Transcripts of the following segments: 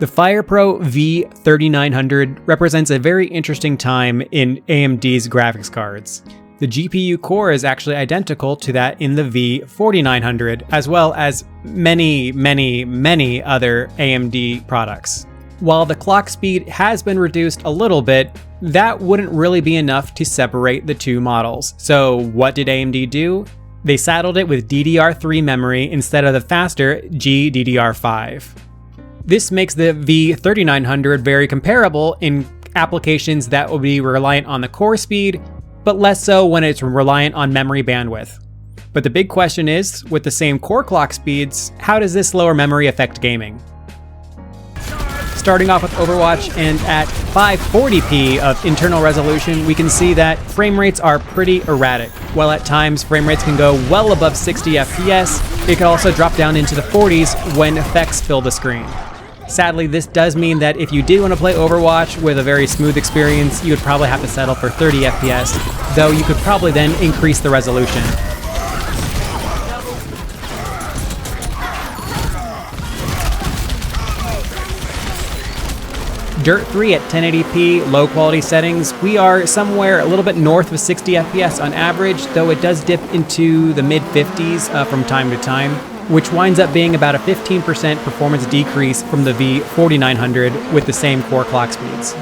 The FirePro V3900 represents a very interesting time in AMD's graphics cards. The GPU core is actually identical to that in the V3900, as well as many other AMD products. While the clock speed has been reduced a little bit, that wouldn't really be enough to separate the two models. So what did AMD do? They saddled it with DDR3 memory instead of the faster GDDR5. This makes the V3900 very comparable in applications that will be reliant on the core speed, but less so when it's reliant on memory bandwidth. But the big question is, with the same core clock speeds, how does this lower memory affect gaming? Starting off with Overwatch, and at 540p of internal resolution, we can see that frame rates are pretty erratic. While at times frame rates can go well above 60 FPS, it can also drop down into the 40s when effects fill the screen. Sadly, this does mean that if you did want to play Overwatch with a very smooth experience, you would probably have to settle for 30 FPS, though you could probably then increase the resolution. Dirt 3 at 1080p, low quality settings, we are somewhere a little bit north of 60 FPS on average, though it does dip into the mid 50s from time to time, which winds up being about a 15% performance decrease from the V3900 with the same core clock speeds.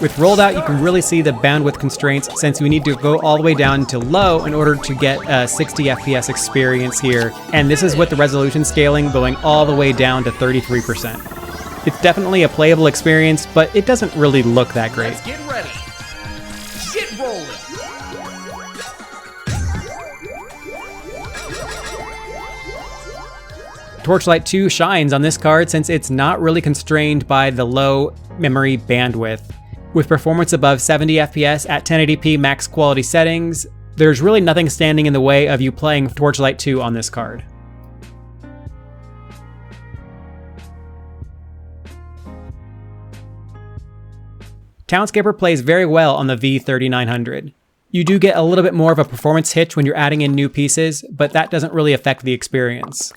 With rolled out, you can really see the bandwidth constraints since we need to go all the way down to low in order to get a 60 FPS experience here. And this is with the resolution scaling going all the way down to 33%. It's definitely a playable experience, but it doesn't really look that great. Let's get ready. Get rolling. Torchlight 2 shines on this card since it's not really constrained by the low memory bandwidth. With performance above 70 FPS at 1080p max quality settings, there's really nothing standing in the way of you playing Torchlight 2 on this card. Townscaper plays very well on the V3900. You do get a little bit more of a performance hitch when you're adding in new pieces, but that doesn't really affect the experience.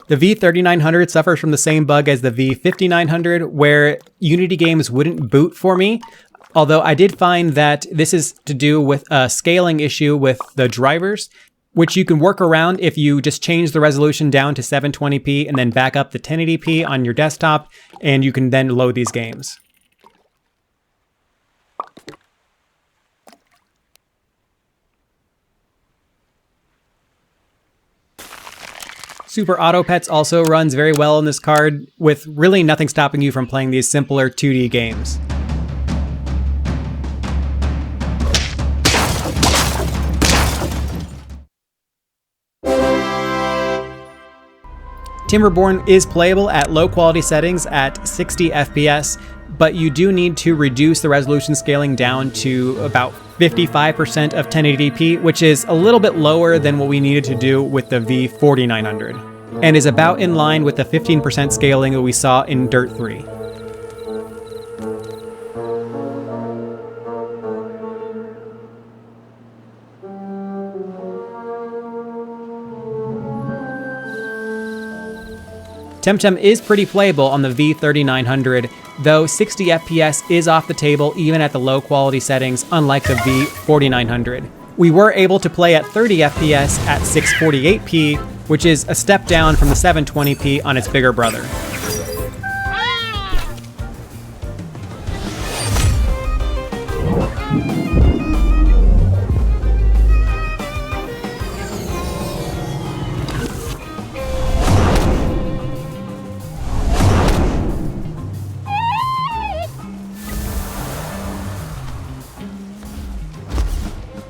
The V3900 suffers from the same bug as the V5900, where Unity games wouldn't boot for me, although I did find that this is to do with a scaling issue with the drivers, which you can work around if you just change the resolution down to 720p and then back up to 1080p on your desktop, and you can then load these games. Super Auto Pets also runs very well on this card, with really nothing stopping you from playing these simpler 2D games. Timberborn is playable at low quality settings at 60 FPS, but you do need to reduce the resolution scaling down to about 55% of 1080p, which is a little bit lower than what we needed to do with the V4900, and is about in line with the 15% scaling that we saw in Dirt 3. Temtem is pretty playable on the V3900, though 60 FPS is off the table even at the low quality settings, unlike the V4900. We were able to play at 30 FPS at 648p, which is a step down from the 720p on its bigger brother.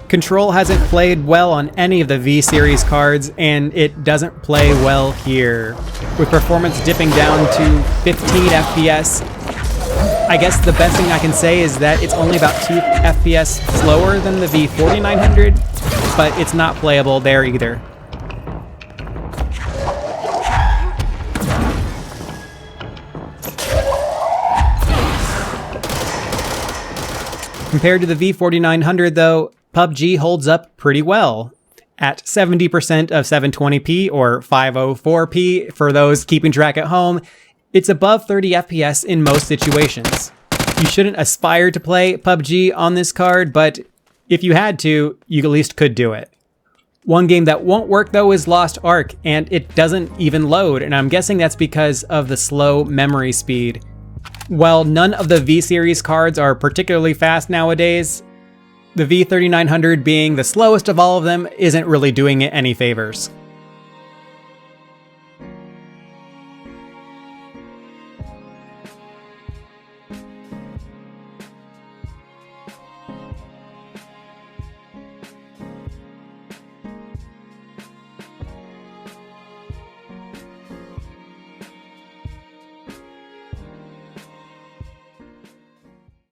Control hasn't played well on any of the V-Series cards, and it doesn't play well here. With performance dipping down to 15 FPS, I guess the best thing I can say is that it's only about 2 FPS slower than the V4900, but it's not playable there either. Compared to the V4900 though, PUBG holds up pretty well. At 70% of 720p or 504p for those keeping track at home, it's above 30 FPS in most situations. You shouldn't aspire to play PUBG on this card, but if you had to, you at least could do it. One game that won't work though is Lost Ark, and it doesn't even load, and I'm guessing that's because of the slow memory speed. While none of the V-series cards are particularly fast nowadays, the V3900 being the slowest of all of them isn't really doing it any favors.